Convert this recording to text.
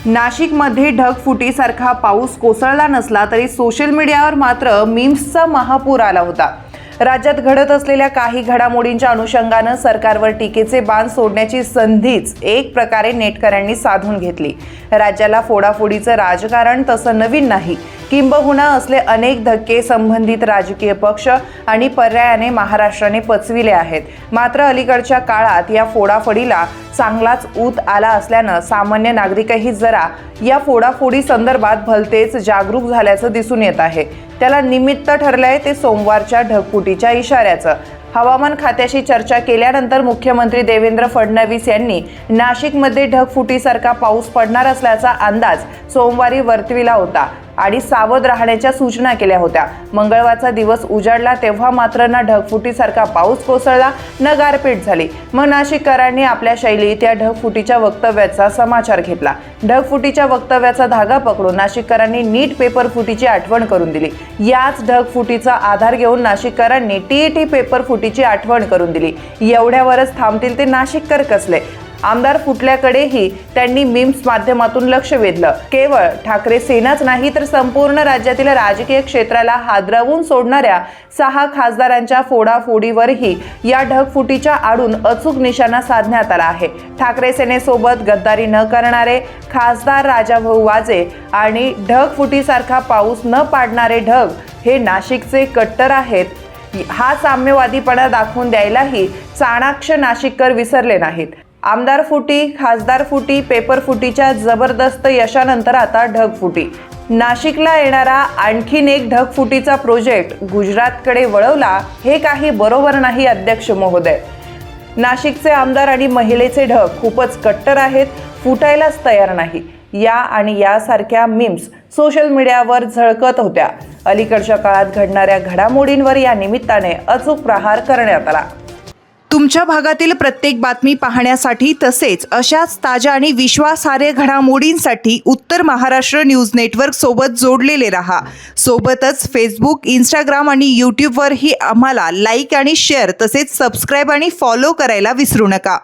नाशिकमध्ये ढगफुटीसारखा पाऊस कोसळला नसला तरी सोशल मीडियावर मात्र मीम्सचा महापूर आला होता। राज्यात घडत असलेल्या काही घडामोडींच्या अनुषंगानं सरकारवर टीकेचे बाण सोडण्याची संधीच एक प्रकारे नेटकऱ्यांनी साधून घेतली। राज्याला फोडाफोडीचं राजकारण तसं नवीन नाही, किंबहुना असले अनेक धक्के संबंधित राजकीय पक्ष आणि पर्यायाने महाराष्ट्राने पचविले आहेत। मात्र अलीकडच्या काळात या फोडाफोडीला चांगलाच ऊत आला असल्यानं सामान्य नागरिकही जरा या फोडाफोडी संदर्भात भलतेच जागरूक झाल्याचं दिसून येत आहे। त्याला निमित्त ठरलंय ते सोमवारच्या ढगफुटीच्या इशाऱ्याचं। हवामान खात्याशी चर्चा केल्यानंतर मुख्यमंत्री देवेंद्र फडणवीस यांनी नाशिकमध्ये ढगफुटीसारखा पाऊस पडणार असल्याचा अंदाज सोमवारी वर्तविला होता आणि सावध राहण्याच्या सूचना केल्या होत्या। मंगळवारचा दिवस उजाडला तेव्हा मात्र ना ढगफुटीसारखा पाऊस कोसळला ना गारपीट झाली। मग नाशिककरांनी आपल्या शैलीत या ढगफुटीच्या वक्तव्याचा समाचार घेतला। ढगफुटीच्या वक्तव्याचा धागा पकडून नाशिककरांनी नीट पेपर फुटीची आठवण करून दिली। याच ढगफुटीचा आधार घेऊन नाशिककरांनी टीईटी पेपर फुटीची आठवण करून दिली। एवढ्यावरच थांबतील ते नाशिककर कसले? आमदार फुटल्याकडेही त्यांनी मीम्स माध्यमातून लक्ष वेधलं। केवळ ठाकरे सेनाच नाही तर संपूर्ण राज्यातील राजकीय क्षेत्राला हादरवून सोडणाऱ्या 6 खासदारांच्या फोडाफोडीवरही या ढगफुटीच्या आडून अचूक निशाणा साधण्यात आला आहे। ठाकरे सेनेसोबत गद्दारी न करणारे खासदार राजाभाऊ वाजे आणि ढगफुटीसारखा पाऊस न पाडणारे ढग हे नाशिकचे कट्टर आहेत। हा साम्यवादीपणा दाखवून द्यायलाही चाणाक्ष नाशिककर विसरले नाहीत। आमदार फुटी, खासदार फुटी, पेपर फुटीच्या जबरदस्त यशानंतर आता ढगफुटी। नाशिकला येणारा आणखीन एक ढगफुटीचा प्रोजेक्ट गुजरातकडे वळवला हे काही बरोबर नाही अध्यक्ष महोदय। नाशिकचे आमदार आणि महिलेचे ढग खूपच कट्टर आहेत, फुटायलाच तयार नाही। या आणि यासारख्या मीम्स सोशल मीडियावर झळकत होत्या। अलीकडच्या काळात घडणाऱ्या घडामोडींवर या निमित्ताने अचूक प्रहार करण्यात आला। तुमच्या भागातील प्रत्येक बातमी पाहण्यासाठी तसेच अशाच ताज्या आणि विश्वासार्ह घडामोडींसाठी उत्तर महाराष्ट्र न्यूज नेटवर्क सोबत जोडलेले रहा। सोबतच फेसबुक, इंस्टाग्राम आणि यूट्यूबवरही आम्हाला लाईक आणि शेअर तसेच सबस्क्राईब आणि फॉलो करायला विसरू नका।